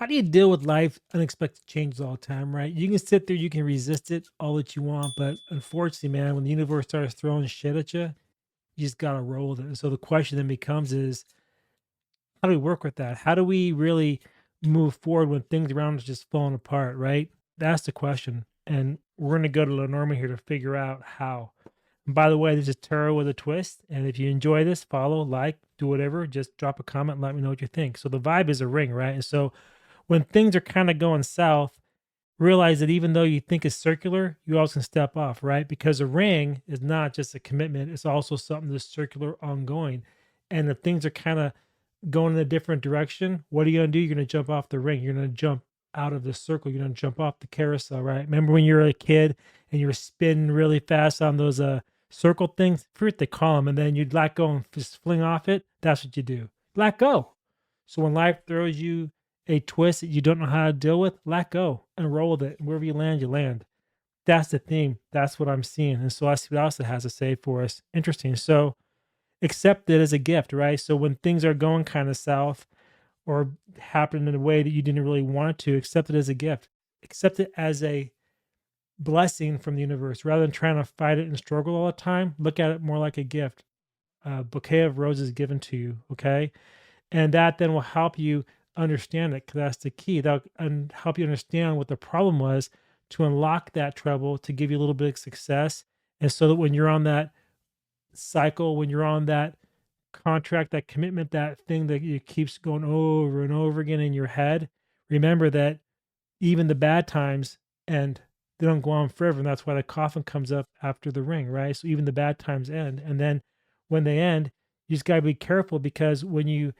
How do you deal with life unexpected changes all the time, right? You can sit there, you can resist it all that you want, but unfortunately, man, when the universe starts throwing shit at you just gotta roll with it. And so the question then becomes is how do we work with that? How do we really move forward when things around us just falling apart, right? That's the question. And we're gonna go to Lenormand here to figure out how. And by the way, this is tarot with a twist. And if you enjoy this, follow, like, do whatever, just drop a comment and let me know what you think. So the vibe is a ring, right? And so when things are kind of going south, realize that even though you think it's circular, you also can step off, right? Because a ring is not just a commitment, it's also something that's circular, ongoing. And if things are kind of going in a different direction, what are you going to do? You're going to jump off the ring. You're going to jump out of the circle. You're going to jump off the carousel, right? Remember when you were a kid and you were spinning really fast on those circle things? I forget what they call them. And then you'd let go and just fling off it. That's what you do. Let go. So when life throws you a twist that you don't know how to deal with, let go and roll with it. Wherever you land, you land. That's the theme. That's what I'm seeing. And so I see what else it has to say for us. Interesting. So accept it as a gift, right? So when things are going kind of south or happen in a way that you didn't really want it to, accept it as a gift. Accept it as a blessing from the universe rather than trying to fight it and struggle all the time. Look at it more like a gift. A bouquet of roses given to you. Okay. And that then will help you understand it because that's the key. That'll help you understand what the problem was to unlock that trouble, to give you a little bit of success. And so that when you're on that cycle, when you're on that contract, that commitment, that thing that you keeps going over and over again in your head, remember that even the bad times and they don't go on forever. And that's why the coffin comes up after the ring, right? So even the bad times end. And then when they end, you just got to be careful because when you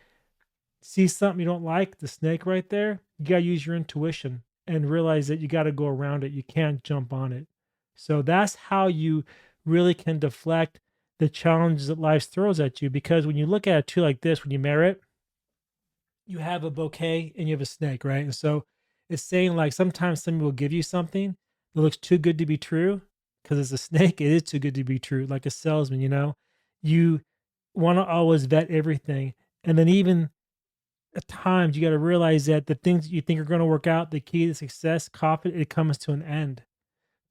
see something you don't like, the snake right there, you got to use your intuition and realize that you got to go around it. You can't jump on it. So that's how you really can deflect the challenges that life throws at you. Because when you look at it too, like this, when you merit, you have a bouquet and you have a snake, right? And so it's saying like sometimes somebody will give you something that looks too good to be true because it's a snake. It is too good to be true, like a salesman, you want to always vet everything. And then even at times you got to realize that the things that you think are going to work out, the key to success, confident, it comes to an end.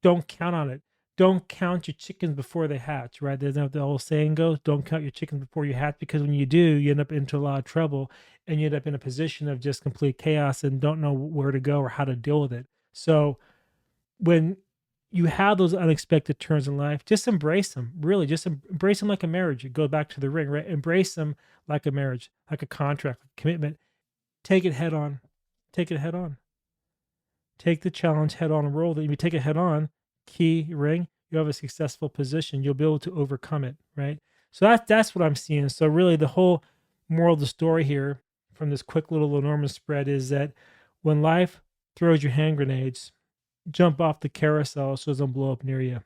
Don't count on it. Don't count your chickens before they hatch, right? There's what the old saying goes, don't count your chickens before you hatch, because when you do, you end up into a lot of trouble and you end up in a position of just complete chaos and don't know where to go or how to deal with it. So when you have those unexpected turns in life, just embrace them. Really, just embrace them like a marriage. You go back to the ring, right? Embrace them like a marriage, like a contract, commitment. Take it head on. Take it head on. Take the challenge head on and roll it. If you take it head on, key ring, you have a successful position. You'll be able to overcome it, right? So that's what I'm seeing. So really, the whole moral of the story here from this quick little Lenormand spread is that when life throws you hand grenades, jump off the carousel so it doesn't blow up near you,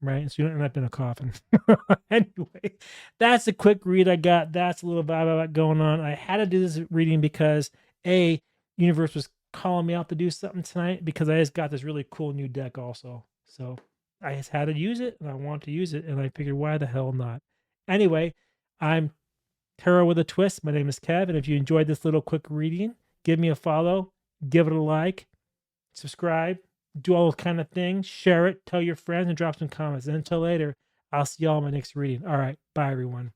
right? So you don't end up in a coffin. Anyway, that's a quick read I got. That's a little vibe I got going on. I had to do this reading because universe was calling me out to do something tonight because I just got this really cool new deck also. So I just had to use it and I want to use it and I figured why the hell not? Anyway, I'm Tarot with a Twist. My name is Kev, and if you enjoyed this little quick reading, give me a follow, give it a like, subscribe, do all those kind of things, share it, tell your friends, and drop some comments. And until later, I'll see y'all in my next reading. All right, bye everyone.